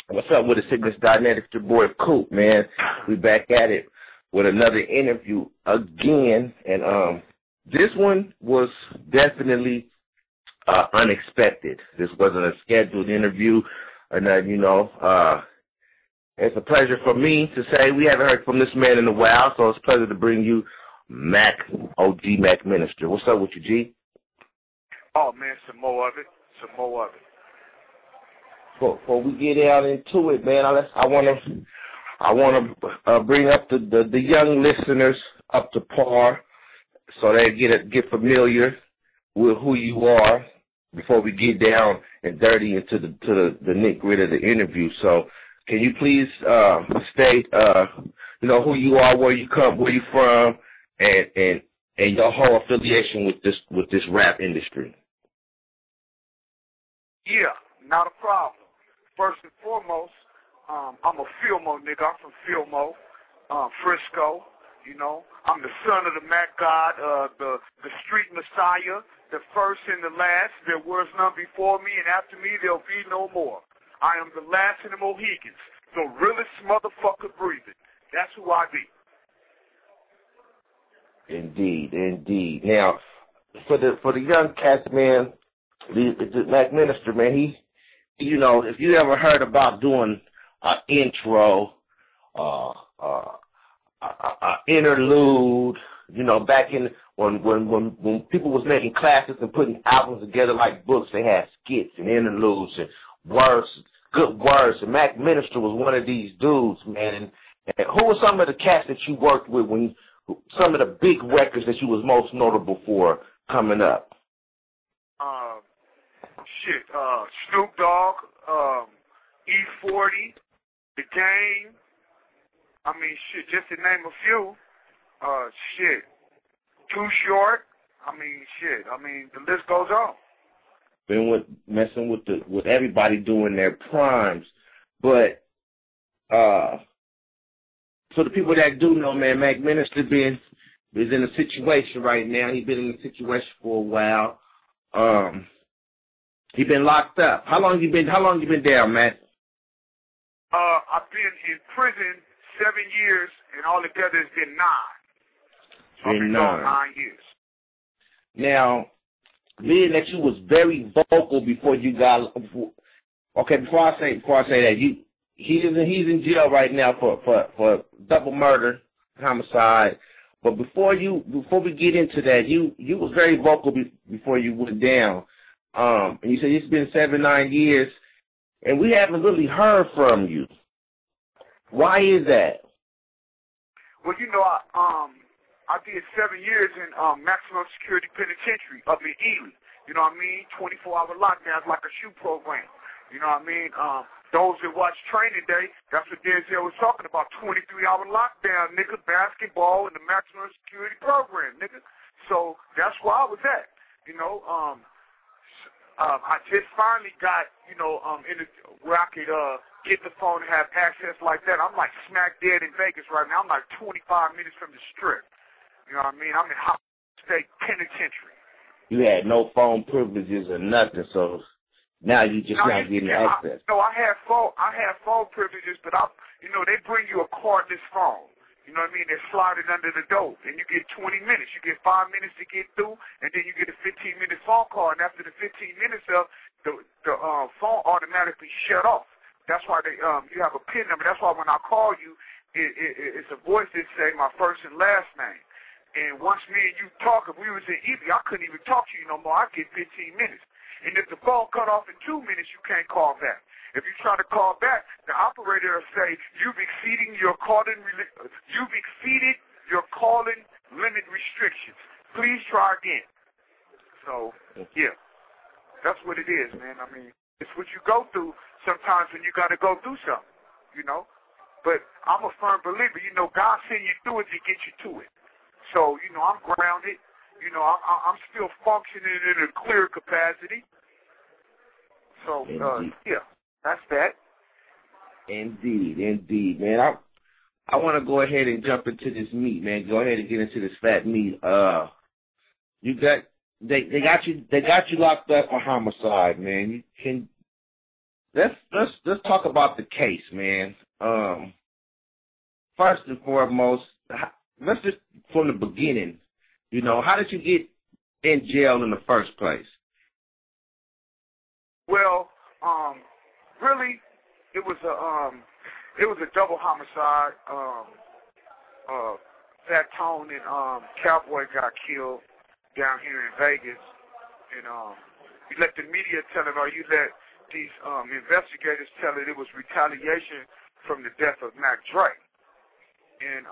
What's up with the Sickness Dynamic? It's your boy Coop, man. We back at it with another interview again, and this one was definitely unexpected. This wasn't a scheduled interview, and it's a pleasure for me to say we haven't heard from this man in a while, so it's a pleasure to bring you OG Mac Minister. What's up with you, G? Oh man, some more of it. Before we get out into it, man, I want to bring up the young listeners up to par so they get familiar with who you are before we get down and dirty into the nitty-gritty of the interview. So, can you please state who you are, where you from, and your whole affiliation with this rap industry? Yeah, not a problem. First and foremost, I'm a Filmo nigga. I'm from Filmo, Frisco. I'm the son of the Mac God, the street Messiah, the first and the last. There was none before me, and after me there'll be no more. I am the last of the Mohicans, the realest motherfucker breathing. That's who I be. Indeed. Now, for the young cats, man, the Mac Minister, man, if you ever heard about doing an intro, interlude, back in when people was making classics and putting albums together like books, they had skits and interludes and good words. And Mac Minister was one of these dudes, man. And who were some of the cats that you worked with some of the big records that you was most notable for coming up? Snoop Dogg, E40, The Game. Just to name a few. Too Short. The list goes on. Been messing with everybody doing their primes, but for the people that do know, man, Mac Minister is in a situation right now. He's been in a situation for a while. He been locked up. How long you been down, Matt? I've been in prison 7 years, and altogether it's been 9. So I've been gone 9 years. Now, being that you was very vocal before you got. Before I say that, he's in jail right now for double murder, homicide. But before we get into that, you was very vocal before you went down. And you said it's been 7-9 years, and we haven't really heard from you. Why is that? Well, I did 7 years in maximum security penitentiary up in Ely. 24-hour lockdowns like a shoe program. Those that watch Training Day, that's what Denzel was talking about. 23-hour lockdown, nigga, basketball and the maximum security program, nigga. So that's where I was at. I just finally got, where I could get the phone and have access like that. I'm like smack dead in Vegas right now. I'm like 25 minutes from the Strip. I'm in Hot State Penitentiary. You had no phone privileges or nothing, so now you just not getting access. I had phone privileges, but they bring you a cordless phone. They slide it under the door, and you get 20 minutes. You get 5 minutes to get through, and then you get a 15-minute phone call, and after the 15 minutes up, the phone automatically shut off. That's why you have a PIN number. That's why when I call you, it's a voice that say my first and last name. And once me and you talk, if we was in Ely, I couldn't even talk to you no more. I get 15 minutes. And if the phone cut off in 2 minutes, you can't call back. If you try to call back, the operator will say, you've exceeded your calling limit restrictions. Please try again. So, yeah, that's what it is, man. It's what you go through sometimes when you got to go through something, But I'm a firm believer, God send you through it to get you to it. So, I'm grounded. I'm still functioning in a clear capacity. So, yeah. That's that. Indeed, man. I want to go ahead and jump into this meat, man. Go ahead and get into this fat meat. They got you locked up for homicide, man. let's talk about the case, man. First and foremost, let's just from the beginning. You know, how did you get in jail in the first place? Well, really, it was a double homicide. Fat Tone and Cowboy got killed down here in Vegas, and you let the media tell it, or you let these investigators tell it was retaliation from the death of Mac Dre. And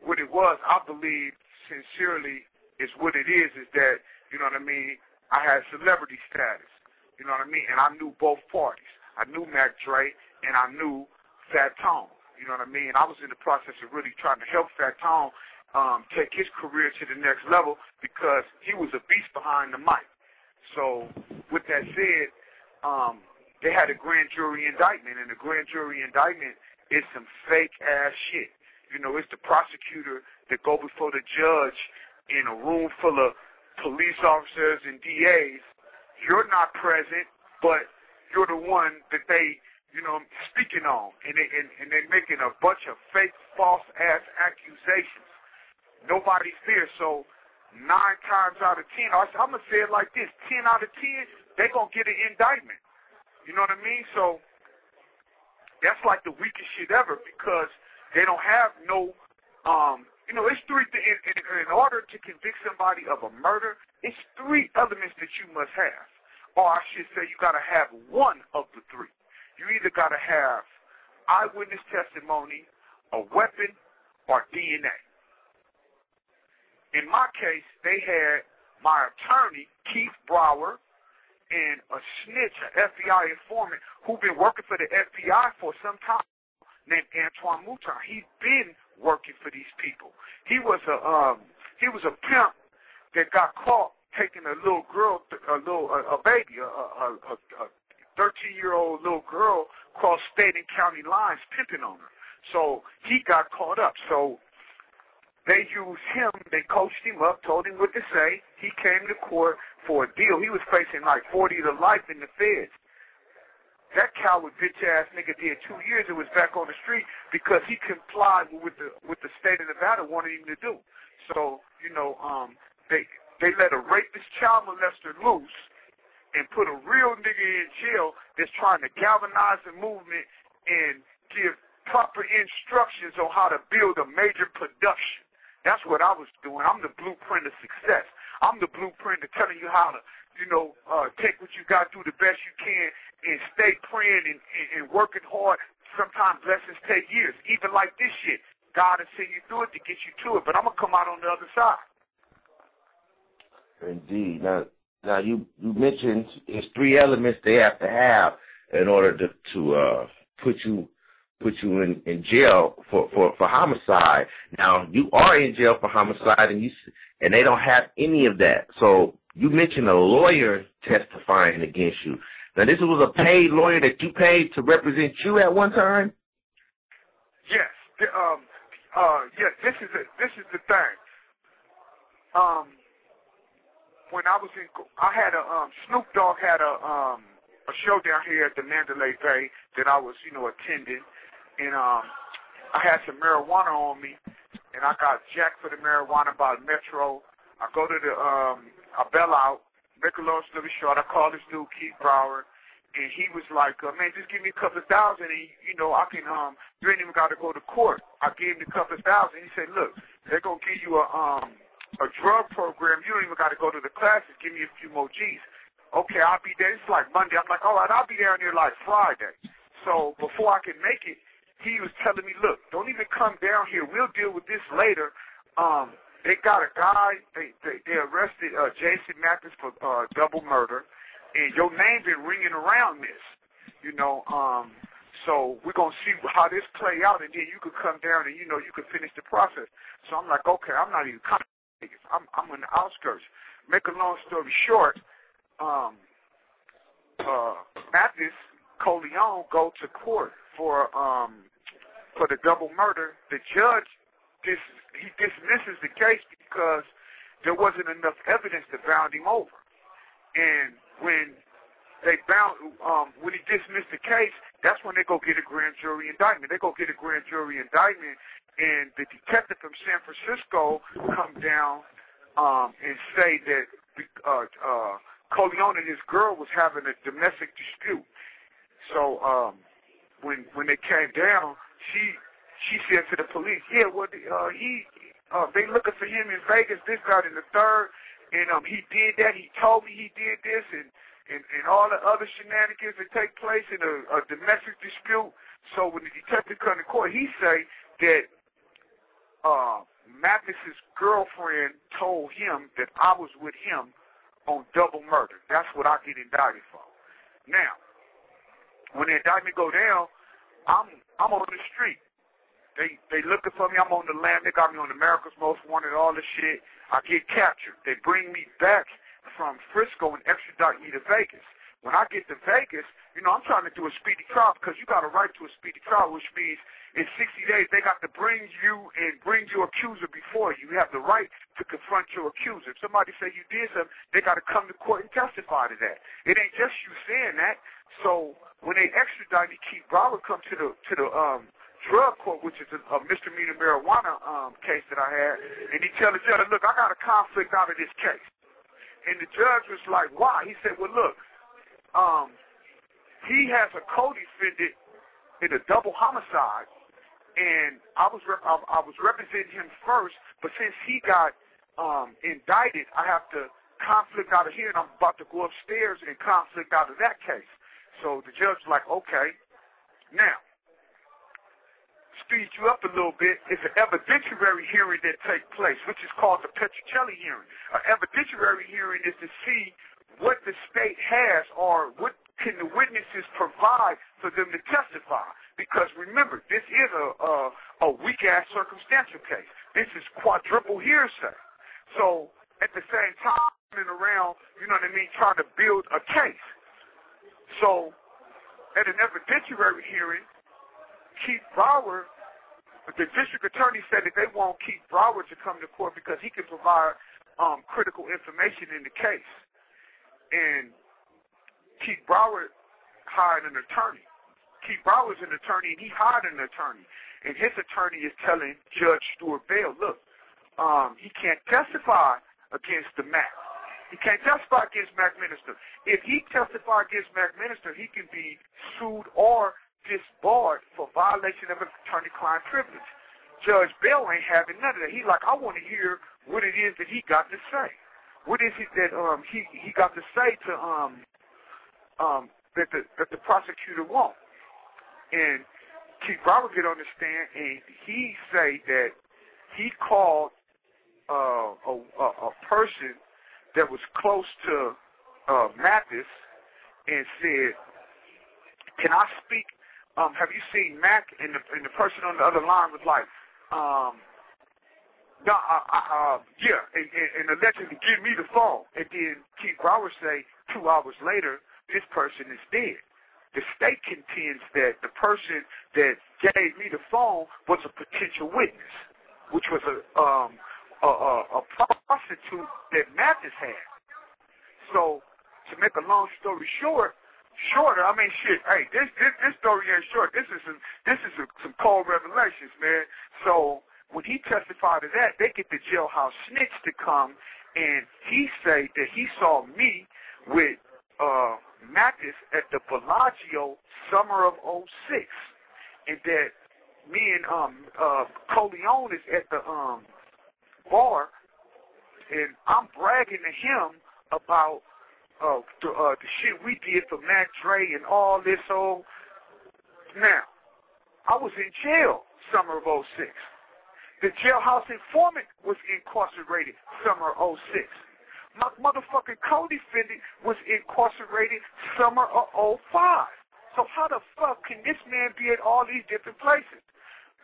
what it was, I believe sincerely, is what it is that, you know what I mean, I had celebrity status, you know what I mean, and I knew both parties. I knew Mac Dre and I knew Fat Tone, you know what I mean. I was in the process of really trying to help Fat Tone take his career to the next level because he was a beast behind the mic. So with that said, they had a grand jury indictment, and the grand jury indictment is some fake-ass shit. You know, it's the prosecutor that go before the judge in a room full of police officers and DAs. You're not present, but you're the one that they, you know, speaking on, and they're making a bunch of fake, false-ass accusations. Nobody's there, so 9 times out of 10, I'm going to say it like this, 10 out of 10, they're going to get an indictment. You know what I mean? So that's like the weakest shit ever because they don't have no, you know, it's three things. In order to convict somebody of a murder, it's 3 elements that you must have. Or I should say you got to have one of the 3. You either got to have eyewitness testimony, a weapon, or DNA. In my case, they had my attorney, Keith Brower, and a snitch, an FBI informant, who'd been working for the FBI for some time, named Antoine Mouton. He'd been working for these people. He was a pimp that got caught taking a little girl, a baby, a 13-year-old little girl cross state and county lines, pimping on her. So he got caught up. So they used him, they coached him up, told him what to say. He came to court for a deal. He was facing like 40 to life in the feds. That coward bitch-ass nigga did 2 years and was back on the street because he complied with the state of Nevada wanted him to do. So, you know, they let a rapist child molester loose and put a real nigga in jail that's trying to galvanize the movement and give proper instructions on how to build a major production. That's what I was doing. I'm the blueprint of success. I'm the blueprint of telling you how to, you know, take what you got, do the best you can, and stay praying and working hard. Sometimes blessings take years. Even like this shit, God will send you through it to get you to it, but I'm going to come out on the other side. Indeed. Now you mentioned it's 3 elements they have to have in order to put you in jail for homicide. Now you are in jail for homicide, and they don't have any of that. So you mentioned a lawyer testifying against you. Now this was a paid lawyer that you paid to represent you at one time. Yes. Yes. This is the thing. When I was I had Snoop Dogg had a show down here at the Mandalay Bay that I was, you know, attending. And I had some marijuana on me, and I got jacked for the marijuana by Metro. I go to I bail out, make a long story short, I call this dude, Keith Brower, and he was like, man, just give me a couple of thousand, and, you know, I can, you ain't even got to go to court. I gave him a couple of thousand. He said, look, they're going to give you a drug program. You don't even got to go to the classes. Give me a few more G's. Okay, I'll be there. It's like Monday. I'm like, all right, I'll be down there like Friday. So before I can make it, he was telling me, look, don't even come down here. We'll deal with this later. They got a guy, they arrested Jason Mathis for double murder, and your name been ringing around this, you know. So we're going to see how this play out, and then you could come down and, you know, you could finish the process. So I'm like, okay, I'm not even coming. I'm in the outskirts. Make a long story short, Mathis Coleon go to court for the double murder. The judge he dismisses the case because there wasn't enough evidence to bound him over. And when when he dismissed the case, that's when they go get a grand jury indictment. They go get a grand jury indictment, and the detective from San Francisco come down and say that Corleone and his girl was having a domestic dispute. So when they came down, she said to the police, yeah, well, they looking for him in Vegas, this, that, and the third, and he did that. He told me he did this, and all the other shenanigans that take place in a domestic dispute. So when the detective come to court, he say that Mathis's girlfriend told him that I was with him on double murder. That's what I get indicted for. Now, when the indictment go down, I'm on the street. They looking for me. I'm on the lam. They got me on America's Most Wanted, all this shit. I get captured. They bring me back from Frisco and extradite me to Vegas. When I get to Vegas, I'm trying to do a speedy trial because you got a right to a speedy trial, which means in 60 days they got to bring you and bring your accuser before you. You have the right to confront your accuser. If somebody say you did something, they got to come to court and testify to that. It ain't just you saying that. So when they extradite me, Keith Broward come to the drug court, which is a misdemeanor marijuana case that I had, and he tell the judge, look, I got a conflict out of this case. And the judge was like, why? He said, well, look, he has a co-defendant in a double homicide, and I was representing him first, but since he got indicted, I have to conflict out of here, and I'm about to go upstairs and conflict out of that case. So the judge was like, okay, now, speed you up a little bit, it's an evidentiary hearing that takes place, which is called the Petrocelli hearing. An evidentiary hearing is to see what the state has or what can the witnesses provide for them to testify. Because remember, this is a weak-ass circumstantial case. This is quadruple hearsay. So at the same time, running around, trying to build a case. So at an evidentiary hearing, Keith Broward, the district attorney said that they want Keith Broward to come to court because he can provide critical information in the case. And Keith Broward hired an attorney. Keith Broward's an attorney, and he hired an attorney. And his attorney is telling Judge Stuart Bell, look, he can't testify against the Mac. He can't testify against Mac Minister. If he testifies against Mac Minister, he can be sued or disbarred for violation of attorney-client privilege. Judge Bell ain't having none of that. He like, I want to hear what it is that he got to say. What is it that he got to say to that the prosecutor won't? And Keith Broward get on the stand, and he say that he called a person that was close to Mathis and said, can I speak? Have you seen Mac? And the person on the other line was like, yeah, and allegedly give me the phone. And then Keith Broward say 2 hours later, this person is dead. The state contends that the person that gave me the phone was a potential witness, which was a prostitute that Mathis had. So to make a long story shorter, I mean, shit. Hey, this story ain't short. This is some cold revelations, man. So when he testified to that, they get the jailhouse snitch to come, and he say that he saw me with Mathis at the Bellagio summer of '06, and that me and Corleone is at the bar, and I'm bragging to him about the shit we did for Mac Dre and all this. So now, I was in jail summer of '06. The jailhouse informant was incarcerated summer of '06. My motherfucking co-defendant was incarcerated summer of '05. So how the fuck can this man be at all these different places?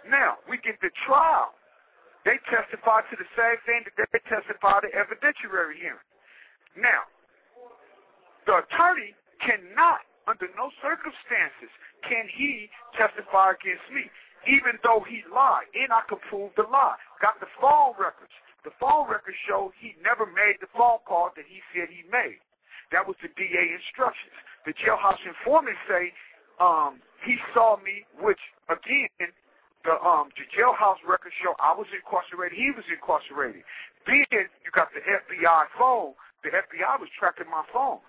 Now, we get the trial. They testify to the same thing that they testified at evidentiary hearing. Now, the attorney cannot, under no circumstances, can he testify against me, even though he lied, and I could prove the lie. Got the phone records. The phone records show he never made the phone call that he said he made. That was the DA instructions. the jailhouse informant say he saw me, which, again, the jailhouse records show I was incarcerated, he was incarcerated. Then you got the FBI phone. The FBI was tracking my phone.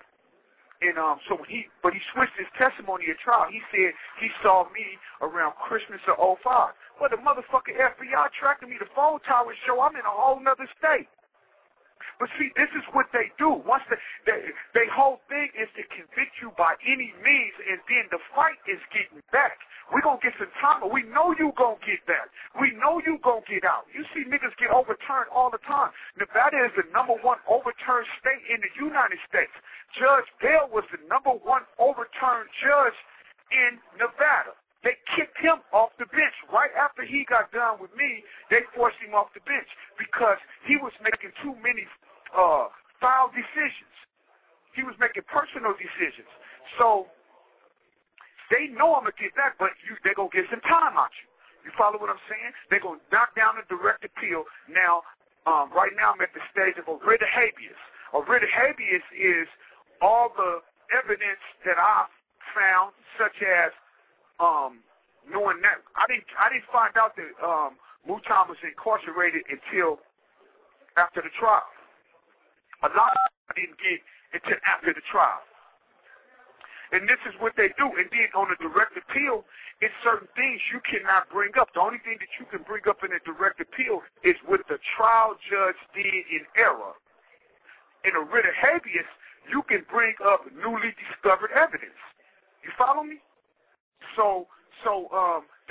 And so when he switched his testimony at trial. He said he saw me around Christmas of '05. Well, the motherfucking FBI tracking me. The phone towers show I'm in a whole nother state. But see, this is what they do. Once their whole thing is to convict you by any means, and then the fight is getting back. We're going to get some time, but we know you going to get back. We know you going to get out. You see niggas get overturned all the time. Nevada is the #1 overturned state in the United States. Judge Bell was the #1 overturned judge in Nevada. They kicked him off the bench. Right after he got done with me, they forced him off the bench because he was making too many foul decisions. He was making personal decisions. So they know I'm going to get that, but they're going to get some time out you. You follow what I'm saying? They're going to knock down the direct appeal. Now, right now I'm at the stage of a writ of habeas. A writ of habeas is all the evidence that I've found, such as knowing that I didn't find out that Mouton was incarcerated until after the trial. A lot of I didn't get until after the trial. And this is what they do. And then on a direct appeal, it's certain things you cannot bring up. The only thing that you can bring up in a direct appeal is what the trial judge did in error. In a writ of habeas, you can bring up newly discovered evidence. You follow me? So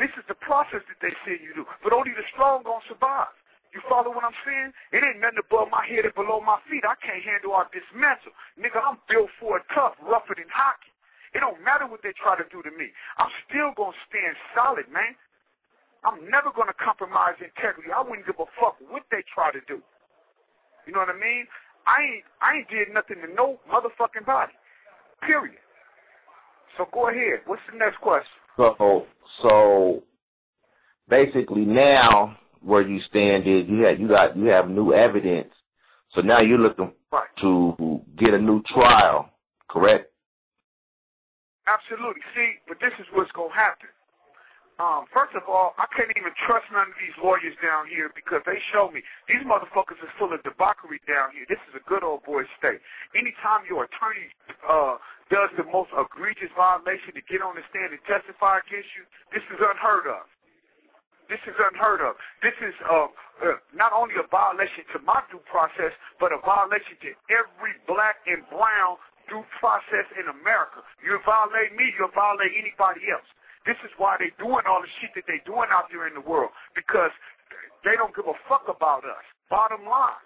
this is the process that they say you do. But only the strong gonna survive. You follow what I'm saying? It ain't nothing above my head and below my feet. I can't handle our dismantle. Nigga, I'm built for it tough, rougher than hockey. It don't matter what they try to do to me. I'm still gonna stand solid, man. I'm never gonna compromise integrity. I wouldn't give a fuck what they try to do. You know what I mean? I ain't did nothing to no motherfucking body. Period. So go ahead. What's the next question? So basically now where you stand is you have new evidence. So now you're looking to get a new trial, correct? Absolutely. See, but this is what's gonna happen. First of all, I can't even trust none of these lawyers down here because they show me these motherfuckers are full of debauchery down here. This is a good old boy state. Anytime your attorney does the most egregious violation to get on the stand and testify against you, this is unheard of. This is unheard of. This is not only a violation to my due process, but a violation to every black and brown due process in America. You violate me, you'll violate anybody else. This is why they're doing all the shit that they're doing out there in the world, because they don't give a fuck about us, bottom line.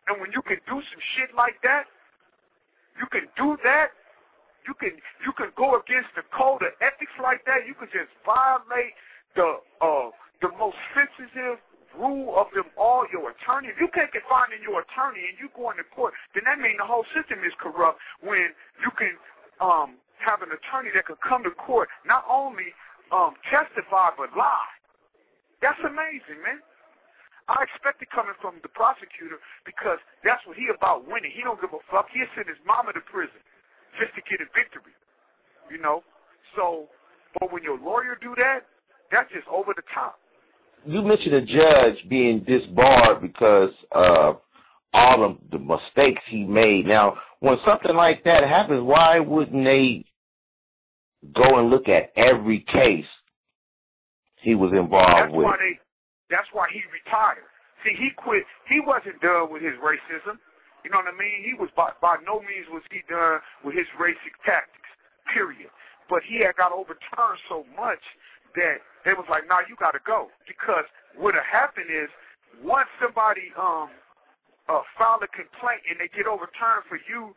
And when you can do some shit like that, you can do that, you can go against the code of ethics like that, you can just violate the most sensitive rule of them all, your attorney. If you can't get finding your attorney and you go into court, then that means the whole system is corrupt when you can have an attorney that can come to court, not only testify, but lie. That's amazing, man. I expect it coming from the prosecutor because that's what he about, winning. He don't give a fuck. He'll send his mama to prison just to get a victory, you know. So, but when your lawyer do that, that's just over the top. You mentioned a judge being disbarred because of all of the mistakes he made. Now, when something like that happens, why wouldn't they go and look at every case he was involved with? That's why he retired. See, he quit. He wasn't done with his racism. You know what I mean? He was by no means was he done with his racist tactics, period. But he had got overturned so much that they was like, nah, you got to go. Because what had happened is once somebody file a complaint and they get overturned for you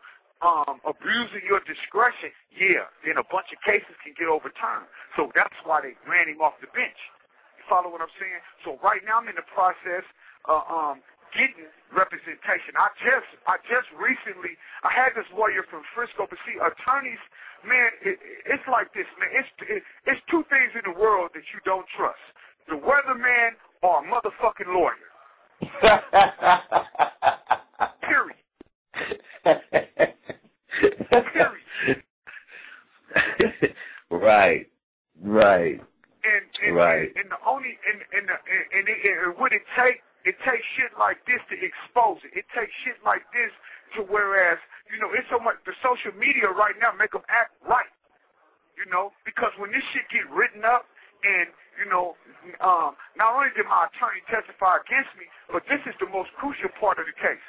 abusing your discretion, then a bunch of cases can get overturned. So that's why they ran him off the bench. You follow what I'm saying? So right now I'm in the process of getting representation. I just recently, I had this lawyer from Frisco, but see, attorneys, man, it's like this, man. It's two things in the world that you don't trust: the weatherman or a motherfucking lawyer. Period. Period. Right. And the only and what it takes shit like this to expose it. It takes shit like this to whereas, you know, it's so much the social media right now make them act right. You know, because when this shit get written up and, you know, not only did my attorney testify against me, but this is the most crucial part of the case.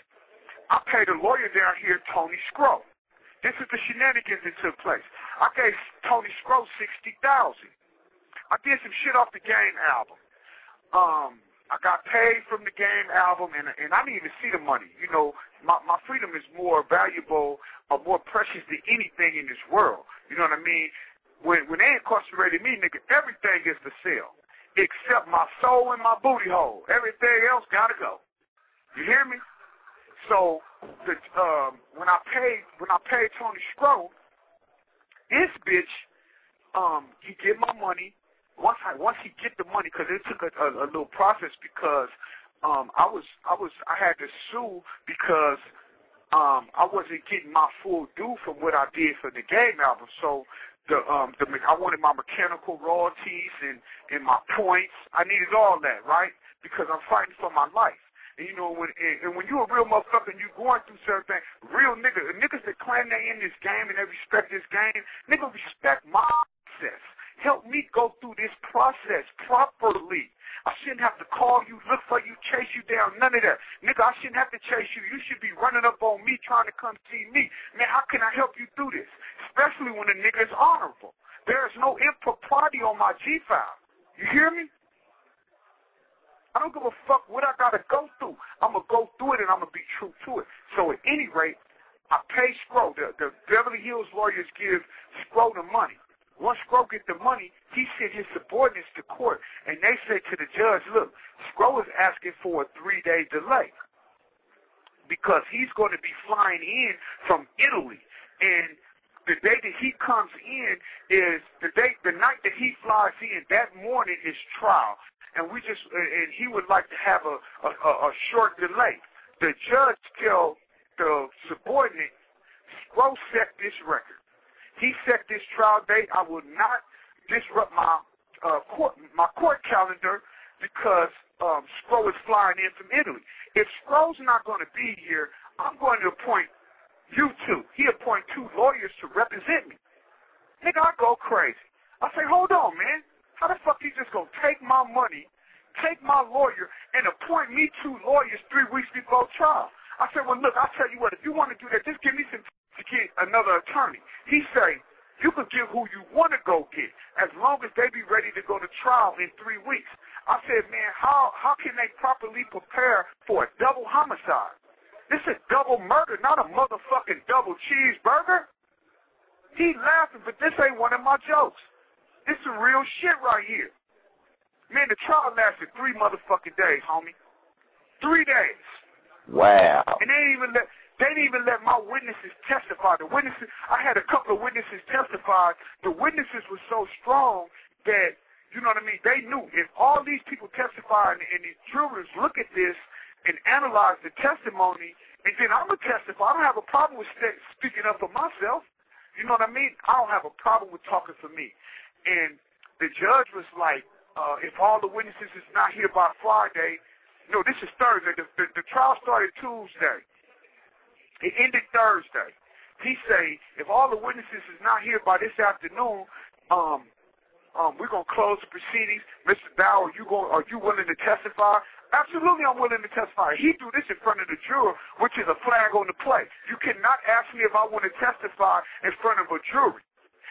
I paid a lawyer down here, Tony Scrow. This is the shenanigans that took place. I gave Tony Scrow $60,000. I did some shit off the Game album. I got paid from the Game album, and I didn't even see the money. You know, my freedom is more valuable or more precious than anything in this world. You know what I mean? When they incarcerated me, nigga, everything is for sale except my soul and my booty hole. Everything else gotta go. You hear me? So when I paid Tony Scrow, this bitch, he get my money. Once he get the money, because it took a little process because I had to sue because I wasn't getting my full due from what I did for the Game album. So I wanted my mechanical royalties and my points. I needed all that, right? Because I'm fighting for my life. And you know, when you're a real motherfucker and you're going through certain things, real niggas that claim they in this game and they respect this game, nigga respect my process. Help me go through this process properly. I shouldn't have to call you, look for you, chase you down, none of that. Nigga, I shouldn't have to chase you. You should be running up on me trying to come see me. Man, how can I help you through this? Especially when a nigga is honorable. There is no impropriety on my G-file. You hear me? I don't give a fuck what I got to go through. I'm going to go through it and I'm going to be true to it. So at any rate, I pay Scrow. The Beverly Hills lawyers give Scrow the money. Once Scrow get the money, he sent his subordinates to court, and they say to the judge, look, Scrow is asking for a 3-day delay because he's going to be flying in from Italy, and the day that he comes in is the night that he flies in, that morning is trial, and he would like to have a short delay. The judge tell the subordinate, Scrow set this record. He set this trial date. I will not disrupt my court calendar because Scrow is flying in from Italy. If Scrow's not going to be here, I'm going to appoint you two. He appoint 2 lawyers to represent me. Nigga, I go crazy. I say, hold on, man. How the fuck you just going to take my money, take my lawyer, and appoint me 2 lawyers 3 weeks before trial? I said, well, look, I'll tell you what. If you want to do that, just give me some to get another attorney. He say, you can get who you want to go get, as long as they be ready to go to trial in 3 weeks. I said, man, how can they properly prepare for a double homicide? This is double murder, not a motherfucking double cheeseburger. He laughing, but this ain't one of my jokes. This is real shit right here. Man, the trial lasted 3 motherfucking days, homie. 3 days. Wow. And they didn't even let my witnesses testify. I had a couple of witnesses testify. The witnesses were so strong that, you know what I mean, they knew if all these people testify and these jurors look at this and analyze the testimony, and then I'm going to testify. I don't have a problem with speaking up for myself. You know what I mean? I don't have a problem with talking for me. And the judge was like, if all the witnesses is not here by Friday, no, this is Thursday. The trial started Tuesday. It ended Thursday. He say, if all the witnesses is not here by this afternoon, we're gonna close the proceedings. Mr. Dow, are you willing to testify? Absolutely, I'm willing to testify. He do this in front of the juror, which is a flag on the play. You cannot ask me if I want to testify in front of a jury.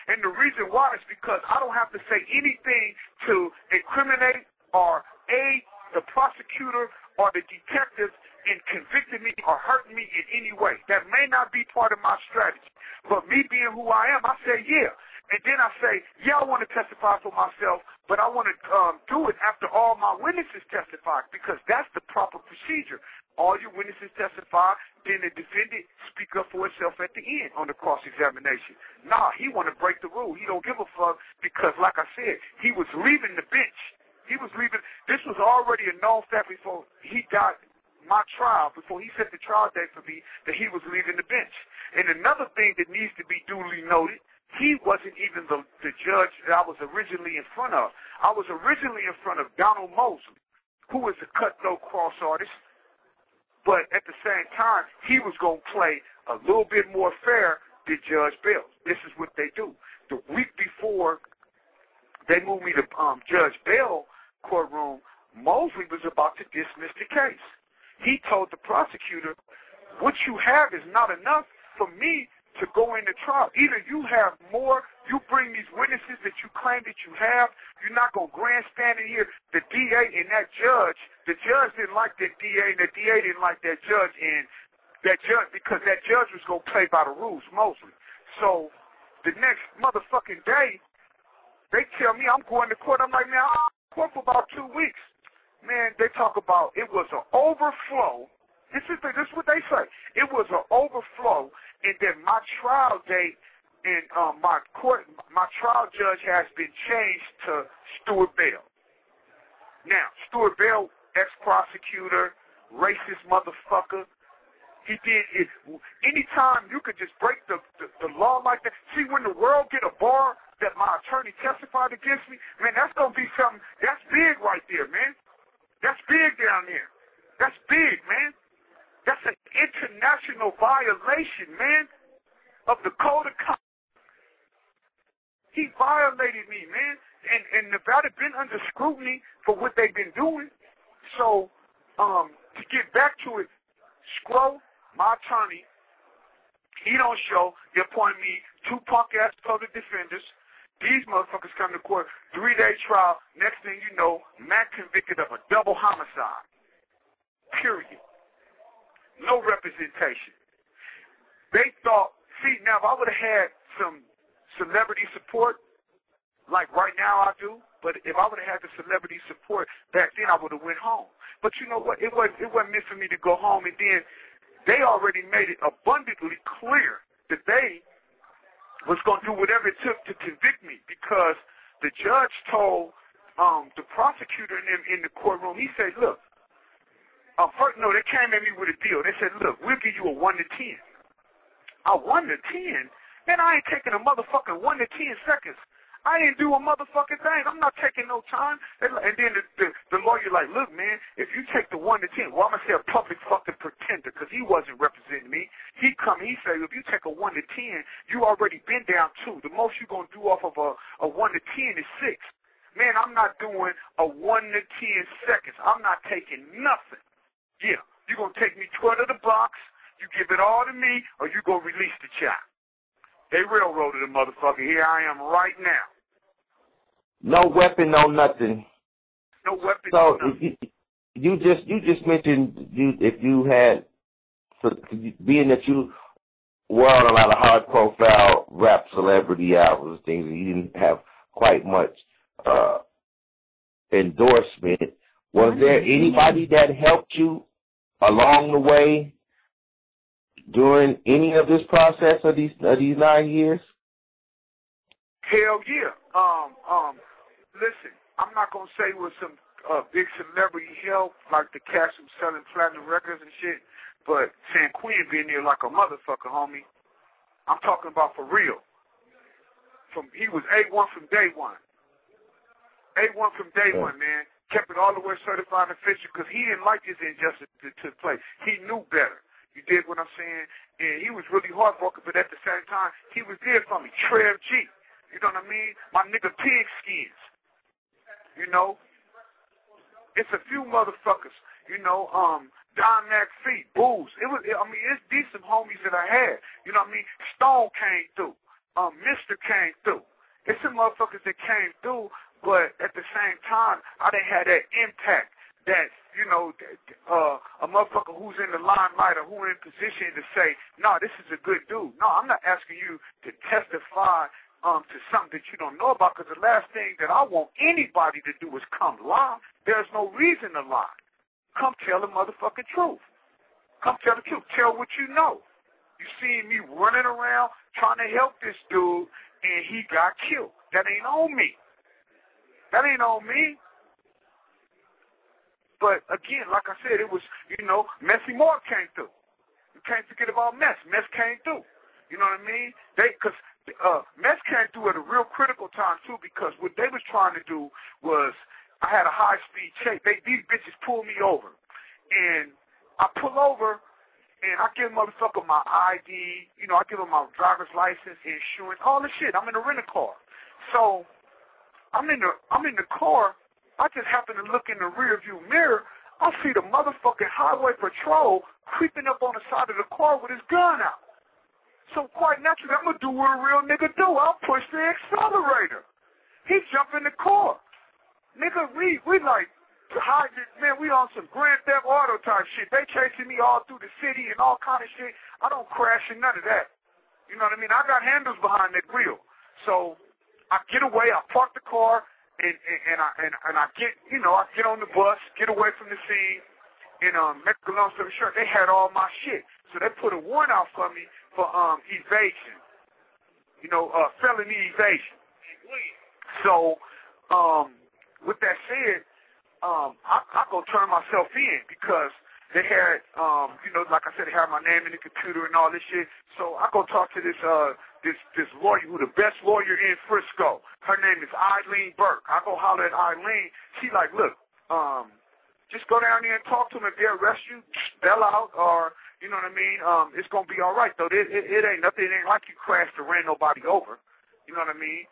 And the reason why is because I don't have to say anything to incriminate or aid the prosecutor or the detective in convicting me or hurting me in any way. That may not be part of my strategy. But me being who I am, I say, yeah. And then I say, yeah, I want to testify for myself, but I want to do it after all my witnesses testify because that's the proper procedure. All your witnesses testify, then the defendant speak up for itself at the end on the cross-examination. Nah, he want to break the rule. He don't give a fuck because, like I said, he was leaving the bench. He was leaving. This was already a known fact before he got my trial, before he set the trial date for me, that he was leaving the bench. And another thing that needs to be duly noted, he wasn't even the judge that I was originally in front of. I was originally in front of Donald Mosley, who was a cutthroat cross artist, but at the same time, he was going to play a little bit more fair than Judge Bell. This is what they do. The week before they moved me to Judge Bell courtroom, Mosley was about to dismiss the case. He told the prosecutor, what you have is not enough for me to go into trial. Either you have more, you bring these witnesses that you claim that you have, you're not going to grandstand in here. The DA and that judge, the judge didn't like that DA, and the DA didn't like that judge, and that judge, because that judge was going to play by the rules, mostly. So the next motherfucking day, they tell me I'm going to court. I'm like, man, I'm in court for about 2 weeks. Man, they talk about it was an overflow. This is what they say. It was an overflow, and then my trial date and my trial judge has been changed to Stuart Bell. Now, Stuart Bell, ex-prosecutor, racist motherfucker. He did it. Anytime you could just break the law like that. See, when the world get a bar that my attorney testified against me, man, that's going to be something. That's big right there, man. That's big down there. That's big, man. That's an international violation, man, of the code of conduct. He violated me, man. And Nevada been under scrutiny for what they've been doing. So, to get back to it, Scro, my attorney, he don't show. They appoint me 2 punk-ass public defenders. These motherfuckers come to court, 3-day trial. Next thing you know, Matt convicted of a double homicide. Period. No representation. They thought, see, now if I would have had some celebrity support, like right now I do, but if I would have had the celebrity support back then, I would have went home. But you know what? It wasn't meant for me to go home, and then they already made it abundantly clear that they was going to do whatever it took to convict me, because the judge told the prosecutor and them in the courtroom, he said, look, first, no, they came at me with a deal. They said, look, we'll give you a 1 to 10. A 1 to 10? Man, I ain't taking a motherfucking 1 to 10 seconds. I didn't do a motherfucking thing. I'm not taking no time. And then the lawyer like, look, man, if you take the 1 to 10, well, I'm going to say a public fucking pretender, because he wasn't representing me. He said, if you take a 1 to 10, you already been down 2. The most you're going to do off of a 1 to 10 is 6. Man, I'm not doing a 1 to 10 seconds. I'm not taking nothing. Yeah, you're going to take me 12 of the box, you give it all to me, or you going to release the child. They railroaded the motherfucker. Here I am right now. No weapon, no nothing. No weapon, so no nothing. You just mentioned if you had, being that you were on a lot of high-profile rap celebrity albums, things, and you didn't have quite much endorsement. Was there anybody that helped you along the way during any of this process of these 9 years? Hell yeah. Listen, I'm not gonna say it was some big celebrity help like the cats who selling platinum records and shit, but San Quinn been there like a motherfucker, homie. I'm talking about for real. He was A1 from day one. A1 from day one, man. Kept it all the way certified and official, because he didn't like this injustice that took place. He knew better. You dig what I'm saying? And he was really heartbroken, but at the same time, he was there for me. Trev G. You know what I mean? My nigga Pig Skins. You know? It's a few motherfuckers. You know, Don McPhee, Booze. It's decent homies that I had. You know what I mean? Stone came through. Mr. came through. It's some motherfuckers that came through, but at the same time, I didn't have that impact that, you know, a motherfucker who's in the limelight or who in position to say, no, this is a good dude. No, I'm not asking you to testify to something that you don't know about, because the last thing that I want anybody to do is come lie. There's no reason to lie. Come tell the motherfucking truth. Come tell the truth. Tell what you know. You see me running around trying to help this dude, and he got killed. That ain't on me. That ain't on me. But again, like I said, it was, you know, Messy Moore came through. You can't forget about Mess. Mess came through. You know what I mean? Because Mess came through at a real critical time, too, because what they was trying to do was, I had a high-speed chase. These bitches pulled me over. And I pull over, and I give motherfucker my ID, you know, I give him my driver's license, insurance, all this shit. I'm in a rental car. So I'm in the car. I just happen to look in the rearview mirror. I see the motherfucking highway patrol creeping up on the side of the car with his gun out. So quite naturally, I'm going to do what a real nigga do. I'll push the accelerator. He jump in the car. Nigga, we like, man, we on some Grand Theft Auto type shit. They chasing me all through the city and all kind of shit. I don't crash and none of that. You know what I mean? I got handles behind that wheel. So I get away, I park the car, and I get, you know, I get on the bus, get away from the scene, and make a long story short, they had all my shit. So they put a warrant out for me for evasion, you know, felony evasion. So with that said, I go turn myself in because they had, you know, like I said, they had my name in the computer and all this shit. So I go talk to this lawyer who the best lawyer in Frisco. Her name is Eileen Burke. I go holler at Eileen. She like, look, just go down there and talk to them. If they arrest you, bail out, or, you know what I mean? It's going to be all right, though. It ain't nothing. It ain't like you crashed or ran nobody over. You know what I mean?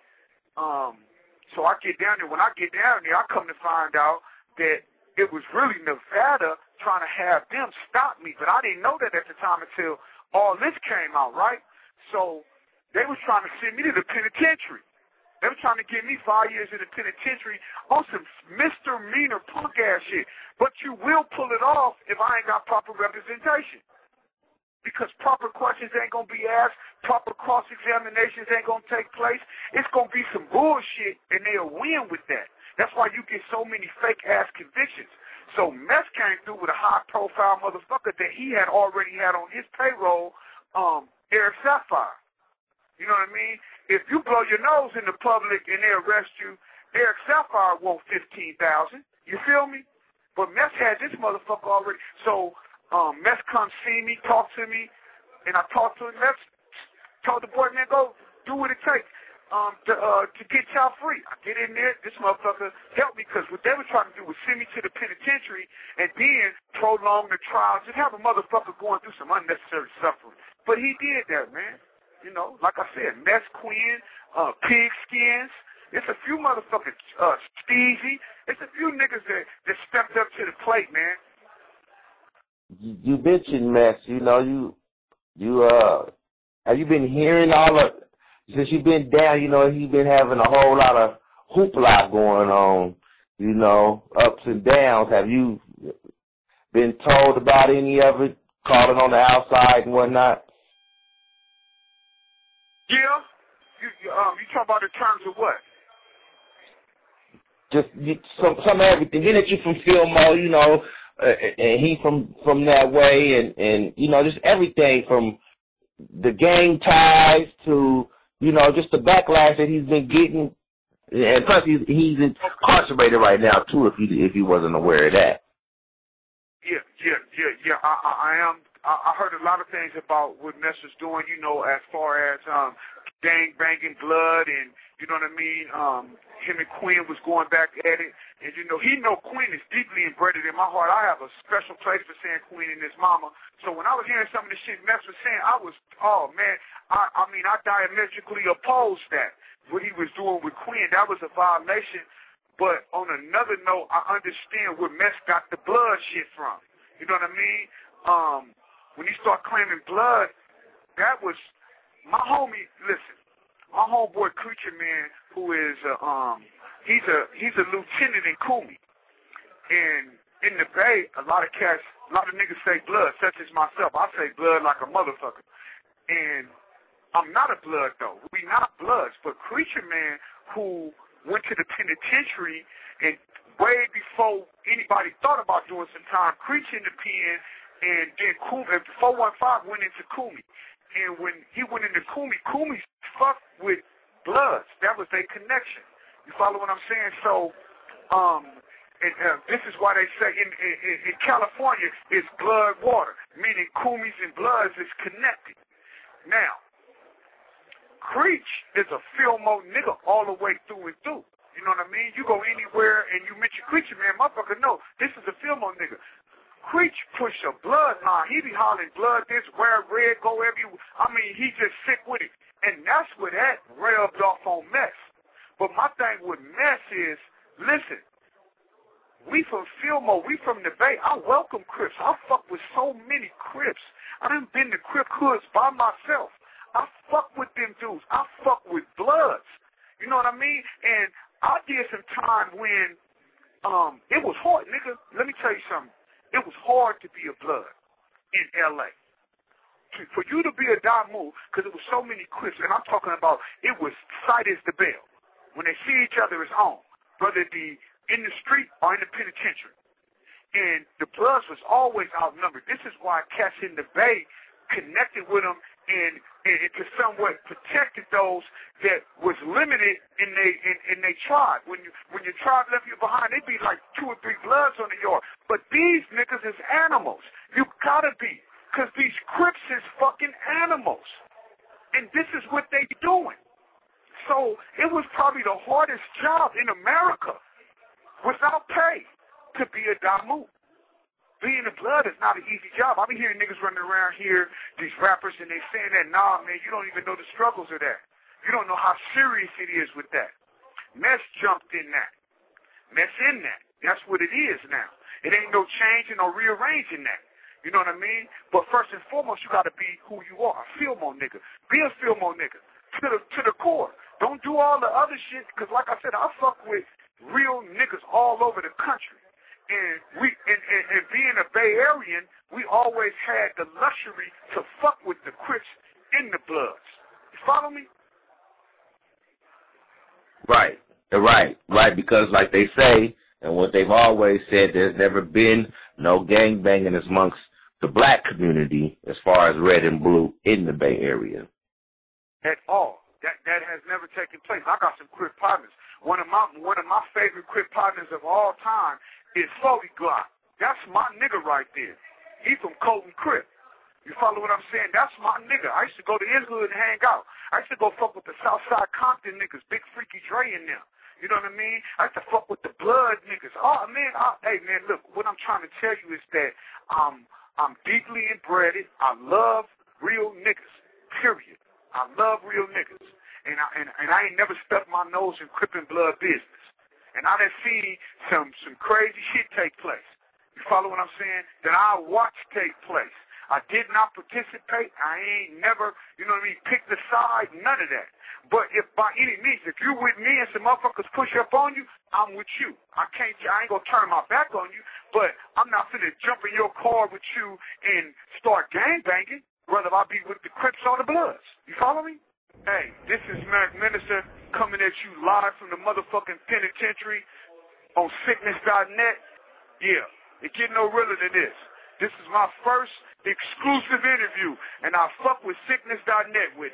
So I get down there. When I get down there, I come to find out that it was really Nevada trying to have them stop me. But I didn't know that at the time until all this came out, right? So they was trying to send me to the penitentiary. They were trying to give me 5 years in the penitentiary on some misdemeanor punk-ass shit. But you will pull it off if I ain't got proper representation. Because proper questions ain't going to be asked, proper cross-examinations ain't going to take place. It's going to be some bullshit, and they'll win with that. That's why you get so many fake-ass convictions. So Mess came through with a high-profile motherfucker that he had already had on his payroll, Eric Sapphire. You know what I mean? If you blow your nose in the public and they arrest you, Eric Sapphire won't $15,000. You feel me? But Mess had this motherfucker already. So Mess come see me, talk to me, and I talked to him. Mess told the boy, man, go do what it takes to get y'all free. I get in there. This motherfucker helped me because what they were trying to do was send me to the penitentiary and then prolong the trial, just have a motherfucker going through some unnecessary suffering. But he did that, man. You know, like I said, Mess Queen, Pigskins. It's a few motherfuckers, Steezy. It's a few niggas that stepped up to the plate, man. You mentioned Mess. You know, have you been hearing all of, since you've been down, you know, he's been having a whole lot of hoopla going on, you know, ups and downs. Have you been told about any of it, calling on the outside and whatnot? Yeah. You talking about in terms of what? Just some everything. Getting at you from Fillmore, you know, and he from that way, and you know, just everything from the gang ties to, you know, just the backlash that he's been getting, and plus he's incarcerated right now too. If he wasn't aware of that. Yeah. I am. I heard a lot of things about what Mess is doing, you know, as far as gang banging blood, and you know what I mean. Him and Quinn was going back at it, and you know Quinn is deeply embedded in my heart. I have a special place for saying Quinn and his mama. So when I was hearing some of the shit Mess was saying, I was, oh man, I mean I diametrically opposed that. What he was doing with Quinn, that was a violation. But on another note, I understand where Mess got the blood shit from. You know what I mean? When he started claiming blood, that was my homie. Listen, my homeboy Creature Man, who is he's a lieutenant in Kumi, and in the Bay, a lot of niggas say blood, such as myself. I say blood like a motherfucker, and I'm not a blood though. We not bloods, but Creature Man, who went to the penitentiary and way before anybody thought about doing some time, Creature in the pen. And then 415 went into Kumi. And when he went into Kumi fucked with Bloods. That was their connection. You follow what I'm saying? So, this is why they say in California, it's blood water, meaning Kumis and Bloods is connected. Now, Creech is a Filmo nigga all the way through and through. You know what I mean? You go anywhere and you mention Creech, man, motherfucker, no, this is a Filmo nigga. Creech push a bloodline. He be hollering blood this, wear red, go everywhere. I mean, he just sick with it. And that's where that rubbed off on Mess. But my thing with Mess is, listen, we from Filmo, we from the Bay. I welcome Crips. I fuck with so many Crips. I done been to Crip hoods by myself. I fuck with them dudes. I fuck with Bloods. You know what I mean? And I did some time when it was hard, nigga. Let me tell you something. It was hard to be a Blood in L.A. For you to be a Damu, because it was so many Crips, and I'm talking about it was sight as the bell. When they see each other, it's on, whether it be in the street or in the penitentiary. And the Bloods was always outnumbered. This is why cats in the Bay connected with them and to somewhat protected those that was limited in they tribe. When your tribe left you behind, they'd be like 2 or 3 Bloods on the yard. But these niggas is animals. You gotta be, because these Crips is fucking animals. And this is what they doing. So it was probably the hardest job in America without pay to be a Damu. Being a Blood is not an easy job. I be hearing niggas running around here, these rappers, and they saying that, nah, man, you don't even know the struggles of that. You don't know how serious it is with that. Mess jumped in that. Mess in that. That's what it is now. It ain't no changing or rearranging that. You know what I mean? But first and foremost, you got to be who you are, a Filmo nigga. Be a Filmo nigga to the core. Don't do all the other shit, because like I said, I fuck with real niggas all over the country. And being a Bay Arean, we always had the luxury to fuck with the Crips in the Bloods. You follow me? Right, because like they say, and what they've always said, there's never been no gangbanging amongst the black community as far as red and blue in the Bay Area. At all. That has never taken place. I got some Crip partners. One of my favorite Crip partners of all time is 40 Glock. That's my nigga right there. He from Colton Crip. You follow what I'm saying? That's my nigga. I used to go to his hood and hang out. I used to go fuck with the Southside Compton niggas, Big Freaky Dre and them. You know what I mean? I used to fuck with the Blood niggas. Oh, man, hey, man, look, what I'm trying to tell you is that I'm deeply inbred. I love real niggas, period. I love real niggas. And I ain't never stuck my nose in Crip and Blood business. And I done seen some crazy shit take place. You follow what I'm saying? That I watched take place. I did not participate. I ain't never, you know what I mean, picked a side, none of that. But if by any means, if you with me and some motherfuckers push up on you, I'm with you. I ain't gonna turn my back on you, but I'm not finna jump in your car with you and start gangbanging, whether I be with the Crips or the Bloods. You follow me? Hey, this is Mac Minister coming at you live from the motherfucking penitentiary on sickness.net. Yeah, it get no realer than this. This is my first exclusive interview, and I fuck with sickness.net with it.